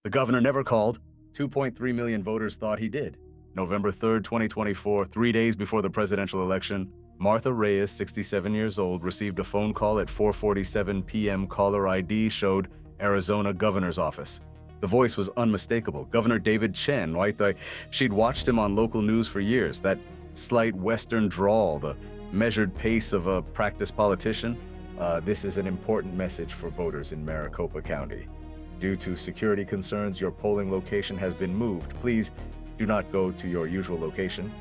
The governor never called. 2.3 million voters thought he did. November 3rd, 2024, 3 days before the presidential election, Martha Reyes, 67 years old, received a phone call at 4:47 p.m. Caller ID showed Arizona governor's office. The voice was unmistakable. Governor David Chen, right? She'd watched him on local news for years. That slight Western drawl, the measured pace of a practiced politician. This is an important message for voters in Maricopa County. Due to security concerns, your polling location has been moved. Please do not go to your usual location.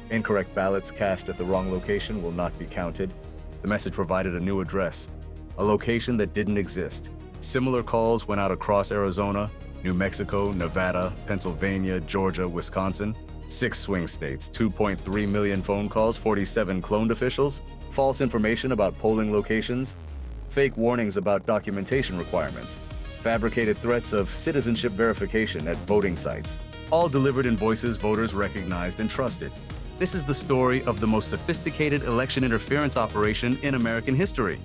Incorrect ballots cast at the wrong location will not be counted. The message provided a new address, a location that didn't exist. Similar calls went out across Arizona, New Mexico, Nevada, Pennsylvania, Georgia, Wisconsin. 6 swing states, 2.3 million phone calls, 47 cloned officials, false information about polling locations, fake warnings about documentation requirements, fabricated threats of citizenship verification at voting sites, all delivered in voices voters recognized and trusted. This is the story of the most sophisticated election interference operation in American history,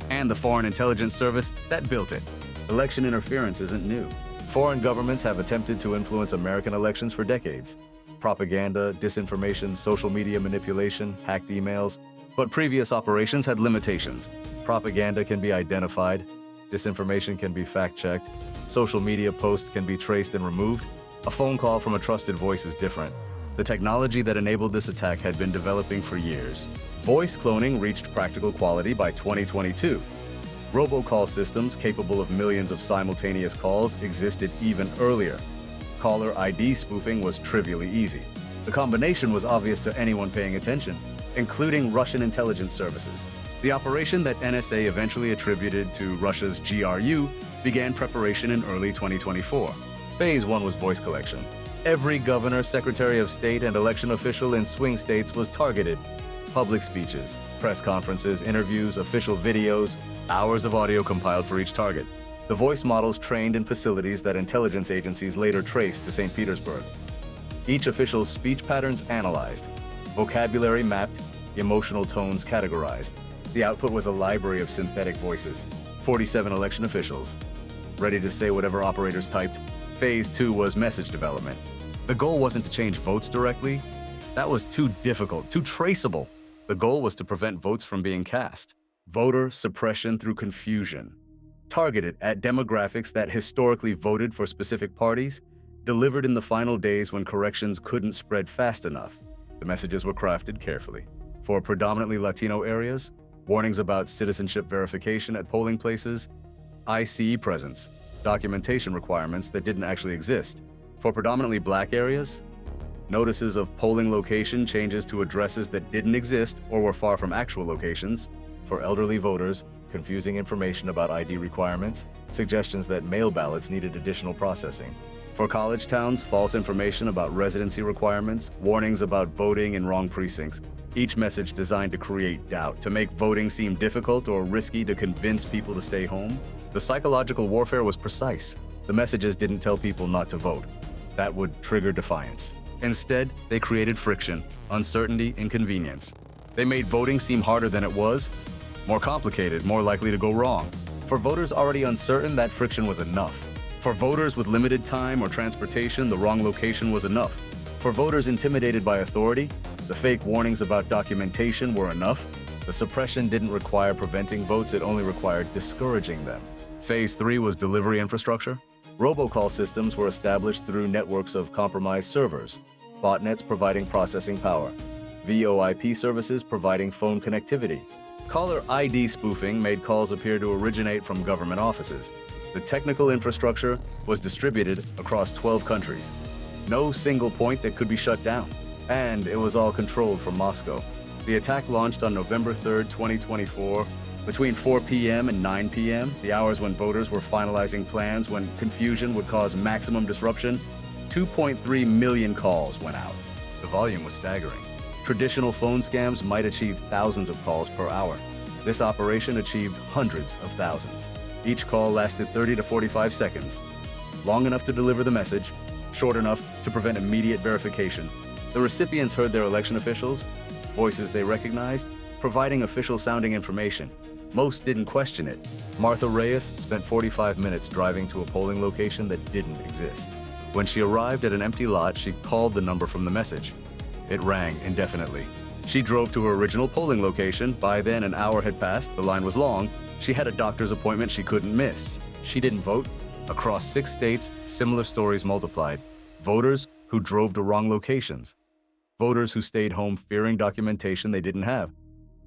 and the Foreign Intelligence Service that built it. Election interference isn't new. Foreign governments have attempted to influence American elections for decades. Propaganda, disinformation, social media manipulation, hacked emails. But previous operations had limitations. Propaganda can be identified, disinformation can be fact-checked, social media posts can be traced and removed. A phone call from a trusted voice is different. The technology that enabled this attack had been developing for years. Voice cloning reached practical quality by 2022. Robocall systems capable of millions of simultaneous calls existed even earlier. Caller ID spoofing was trivially easy. The combination was obvious to anyone paying attention, including Russian intelligence services. The operation that NSA eventually attributed to Russia's GRU began preparation in early 2024. Phase 1 was voice collection. Every governor, secretary of state, and election official in swing states was targeted. Public speeches, press conferences, interviews, official videos, hours of audio compiled for each target. The voice models trained in facilities that intelligence agencies later traced to St. Petersburg. Each official's speech patterns analyzed, vocabulary mapped, emotional tones categorized. The output was a library of synthetic voices, 47 election officials, ready to say whatever operators typed. Phase 2 was message development. The goal wasn't to change votes directly. That was too difficult, too traceable. The goal was to prevent votes from being cast. Voter suppression through confusion. Targeted at demographics that historically voted for specific parties, delivered in the final days when corrections couldn't spread fast enough. The messages were crafted carefully. For predominantly Latino areas, warnings about citizenship verification at polling places, ICE presence, documentation requirements that didn't actually exist. For predominantly Black areas, notices of polling location changes to addresses that didn't exist or were far from actual locations. For elderly voters, confusing information about ID requirements, suggestions that mail ballots needed additional processing. For college towns, false information about residency requirements, warnings about voting in wrong precincts. Each message designed to create doubt, to make voting seem difficult or risky, to convince people to stay home. The psychological warfare was precise. The messages didn't tell people not to vote. That would trigger defiance. Instead, they created friction, uncertainty, inconvenience. They made voting seem harder than it was, more complicated, more likely to go wrong. For voters already uncertain, that friction was enough. For voters with limited time or transportation, the wrong location was enough. For voters intimidated by authority, the fake warnings about documentation were enough. The suppression didn't require preventing votes, it only required discouraging them. Phase 3 was delivery infrastructure. Robocall systems were established through networks of compromised servers, botnets providing processing power, VoIP services providing phone connectivity. Caller ID spoofing made calls appear to originate from government offices. The technical infrastructure was distributed across 12 countries. No single point that could be shut down. And it was all controlled from Moscow. The attack launched on November 3rd, 2024, between 4 p.m. and 9 p.m., the hours when voters were finalizing plans when confusion would cause maximum disruption. 2.3 million calls went out. The volume was staggering. Traditional phone scams might achieve thousands of calls per hour. This operation achieved hundreds of thousands. Each call lasted 30 to 45 seconds, long enough to deliver the message, short enough to prevent immediate verification. The recipients heard their election officials, voices they recognized, providing official-sounding information. Most didn't question it. Martha Reyes spent 45 minutes driving to a polling location that didn't exist. When she arrived at an empty lot, she called the number from the message. It rang indefinitely. She drove to her original polling location. By then, an hour had passed, the line was long. She had a doctor's appointment she couldn't miss. She didn't vote. Across 6 states, similar stories multiplied. Voters who drove to wrong locations. Voters who stayed home fearing documentation they didn't have.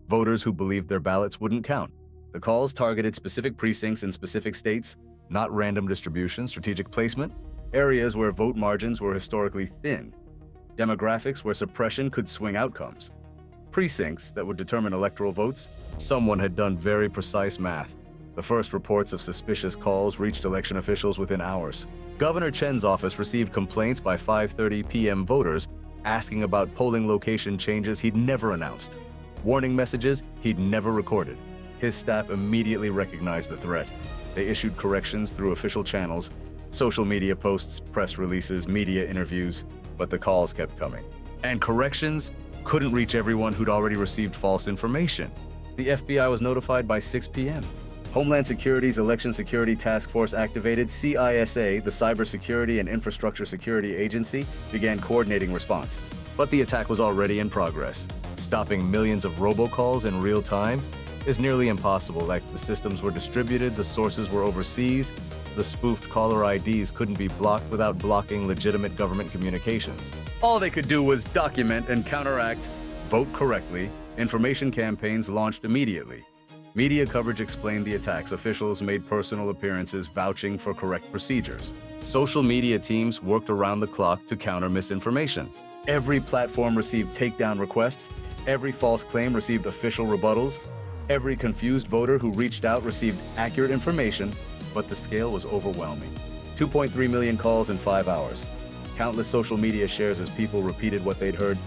Voters who believed their ballots wouldn't count. The calls targeted specific precincts in specific states, not random distribution, strategic placement, areas where vote margins were historically thin, demographics where suppression could swing outcomes, precincts that would determine electoral votes. Someone had done very precise math. The first reports of suspicious calls reached election officials within hours. Governor Chen's office received complaints by 5:30 p.m. voters asking about polling location changes he'd never announced, warning messages he'd never recorded. His staff immediately recognized the threat. They issued corrections through official channels, social media posts, press releases, media interviews, but the calls kept coming. And corrections couldn't reach everyone who'd already received false information. The FBI was notified by 6 p.m. Homeland Security's Election Security Task Force activated. CISA, the Cybersecurity and Infrastructure Security Agency, began coordinating response. But the attack was already in progress. Stopping millions of robocalls in real time is nearly impossible. Like, the systems were distributed, the sources were overseas, the spoofed caller IDs couldn't be blocked without blocking legitimate government communications. All they could do was document and counteract, vote correctly. Information campaigns launched immediately. Media coverage explained the attacks. Officials made personal appearances vouching for correct procedures. Social media teams worked around the clock to counter misinformation. Every platform received takedown requests. Every false claim received official rebuttals. Every confused voter who reached out received accurate information, but the scale was overwhelming. 2.3 million calls in 5 hours. Countless social media shares as people repeated what they'd heard.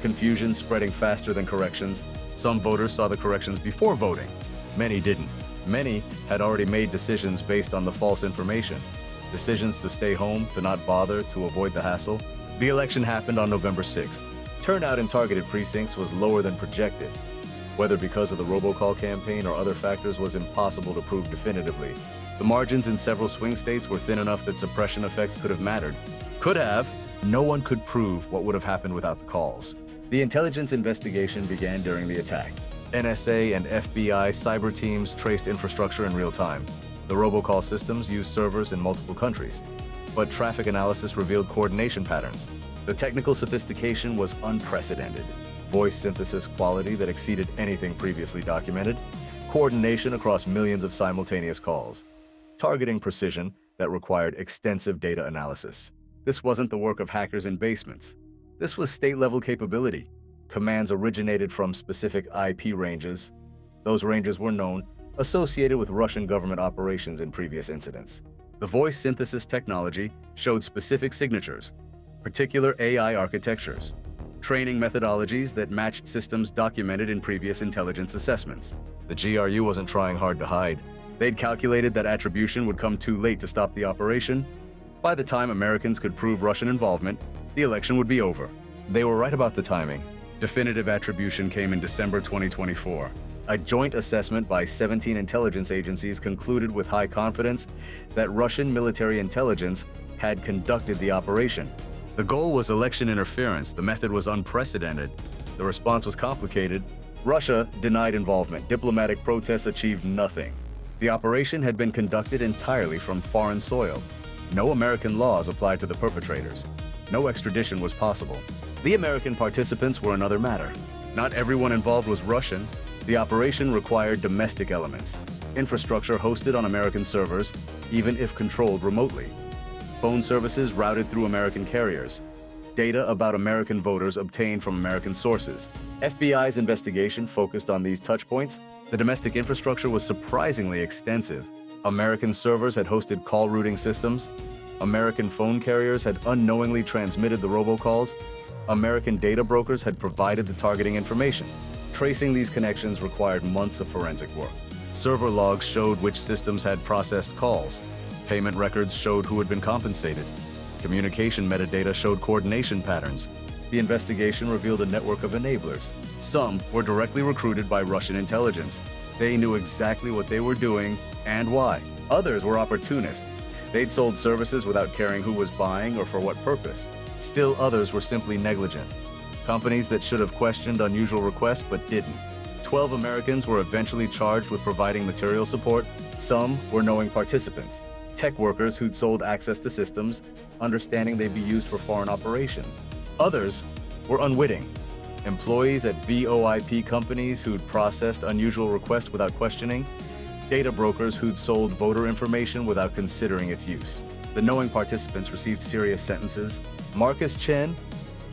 Confusion spreading faster than corrections. Some voters saw the corrections before voting. Many didn't. Many had already made decisions based on the false information. Decisions to stay home, to not bother, to avoid the hassle. The election happened on November 6th. Turnout in targeted precincts was lower than projected. Whether because of the robocall campaign or other factors was impossible to prove definitively. The margins in several swing states were thin enough that suppression effects could have mattered. Could have. No one could prove what would have happened without the calls. The intelligence investigation began during the attack. NSA and FBI cyber teams traced infrastructure in real time. The robocall systems used servers in multiple countries, but traffic analysis revealed coordination patterns. The technical sophistication was unprecedented. Voice synthesis quality that exceeded anything previously documented. Coordination across millions of simultaneous calls. Targeting precision that required extensive data analysis. This wasn't the work of hackers in basements. This was state-level capability. Commands originated from specific IP ranges. Those ranges were known, associated with Russian government operations in previous incidents. The voice synthesis technology showed specific signatures, particular AI architectures, training methodologies that matched systems documented in previous intelligence assessments. The GRU wasn't trying hard to hide. They'd calculated that attribution would come too late to stop the operation. By the time Americans could prove Russian involvement, the election would be over. They were right about the timing. Definitive attribution came in December 2024. A joint assessment by 17 intelligence agencies concluded with high confidence that Russian military intelligence had conducted the operation. The goal was election interference. The method was unprecedented. The response was complicated. Russia denied involvement. Diplomatic protests achieved nothing. The operation had been conducted entirely from foreign soil. No American laws applied to the perpetrators. No extradition was possible. The American participants were another matter. Not everyone involved was Russian. The operation required domestic elements. Infrastructure hosted on American servers, even if controlled remotely. Phone services routed through American carriers. Data about American voters obtained from American sources. FBI's investigation focused on these touchpoints. The domestic infrastructure was surprisingly extensive. American servers had hosted call routing systems. American phone carriers had unknowingly transmitted the robocalls. American data brokers had provided the targeting information. Tracing these connections required months of forensic work. Server logs showed which systems had processed calls. Payment records showed who had been compensated. Communication metadata showed coordination patterns. The investigation revealed a network of enablers. Some were directly recruited by Russian intelligence. They knew exactly what they were doing and why. Others were opportunists. They'd sold services without caring who was buying or for what purpose. Still others were simply negligent. Companies that should have questioned unusual requests but didn't. 12 Americans were eventually charged with providing material support. Some were knowing participants. Tech workers who'd sold access to systems, understanding they'd be used for foreign operations. Others were unwitting. Employees at VoIP companies who'd processed unusual requests without questioning. Data brokers who'd sold voter information without considering its use. The knowing participants received serious sentences. Marcus Chen,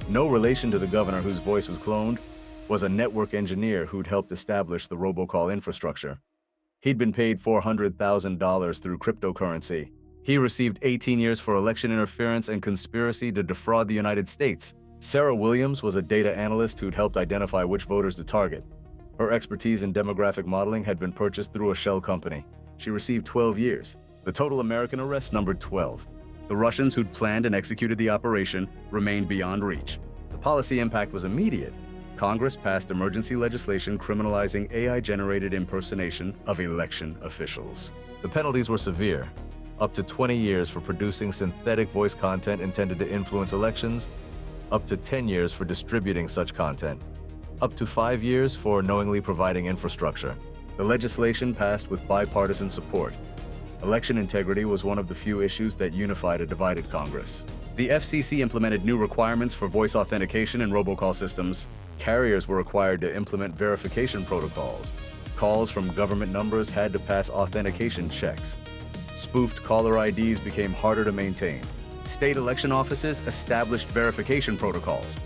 no relation to the governor whose voice was cloned, was a network engineer who'd helped establish the robocall infrastructure. He'd been paid $400,000 through cryptocurrency. He received 18 years for election interference and conspiracy to defraud the United States. Sarah Williams was a data analyst who'd helped identify which voters to target. Her expertise in demographic modeling had been purchased through a shell company. She received 12 years. The total American arrests numbered 12. The Russians who'd planned and executed the operation remained beyond reach. The policy impact was immediate. Congress passed emergency legislation criminalizing AI-generated impersonation of election officials. The penalties were severe, up to 20 years for producing synthetic voice content intended to influence elections, up to 10 years for distributing such content, up to 5 years for knowingly providing infrastructure. The legislation passed with bipartisan support. Election integrity was one of the few issues that unified a divided Congress. The FCC implemented new requirements for voice authentication in robocall systems. Carriers were required to implement verification protocols. Calls from government numbers had to pass authentication checks. Spoofed caller IDs became harder to maintain. State election offices established verification protocols.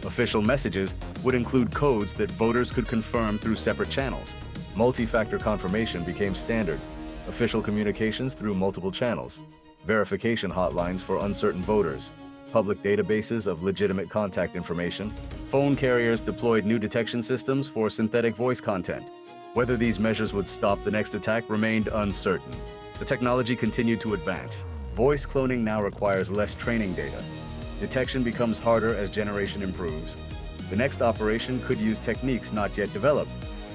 Official messages would include codes that voters could confirm through separate channels. Multi-factor confirmation became standard. Official communications through multiple channels. Verification hotlines for uncertain voters. Public databases of legitimate contact information. Phone carriers deployed new detection systems for synthetic voice content. Whether these measures would stop the next attack remained uncertain. The technology continued to advance. Voice cloning now requires less training data. Detection becomes harder as generation improves. The next operation could use techniques not yet developed.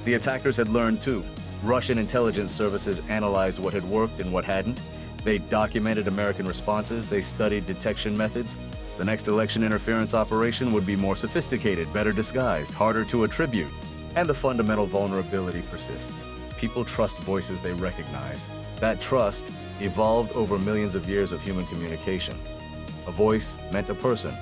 The attackers had learned too. Russian intelligence services analyzed what had worked and what hadn't. They documented American responses. They studied detection methods. The next election interference operation would be more sophisticated, better disguised, harder to attribute. And the fundamental vulnerability persists. People trust voices they recognize. That trust evolved over millions of years of human communication. A voice meant a person.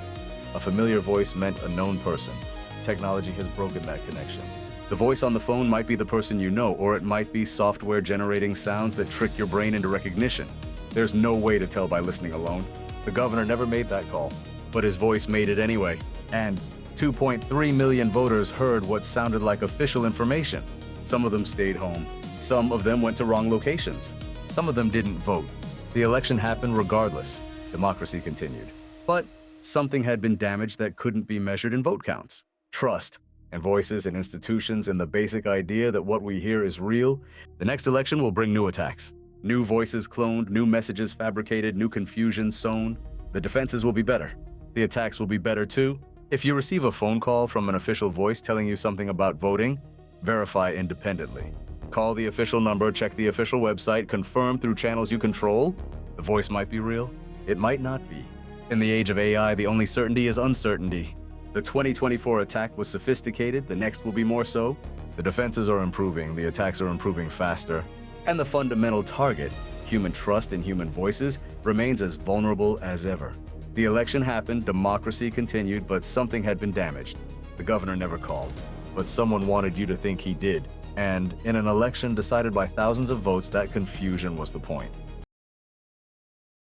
A familiar voice meant a known person. Technology has broken that connection. The voice on the phone might be the person you know, or it might be software generating sounds that trick your brain into recognition. There's no way to tell by listening alone. The governor never made that call, but his voice made it anyway. And 2.3 million voters heard what sounded like official information. Some of them stayed home. Some of them went to wrong locations. Some of them didn't vote. The election happened regardless. Democracy continued. But something had been damaged that couldn't be measured in vote counts. Trust. And voices and institutions and the basic idea that what we hear is real. The next election will bring new attacks. New voices cloned, new messages fabricated, new confusion sown. The defenses will be better. The attacks will be better too. If you receive a phone call from an official voice telling you something about voting, verify independently. Call the official number, check the official website, confirm through channels you control. The voice might be real. It might not be. In the age of AI, the only certainty is uncertainty. The 2024 attack was sophisticated, the next will be more so. The defenses are improving, the attacks are improving faster. And the fundamental target, human trust in human voices, remains as vulnerable as ever. The election happened, democracy continued, but something had been damaged. The governor never called, but someone wanted you to think he did. And in an election decided by thousands of votes, that confusion was the point.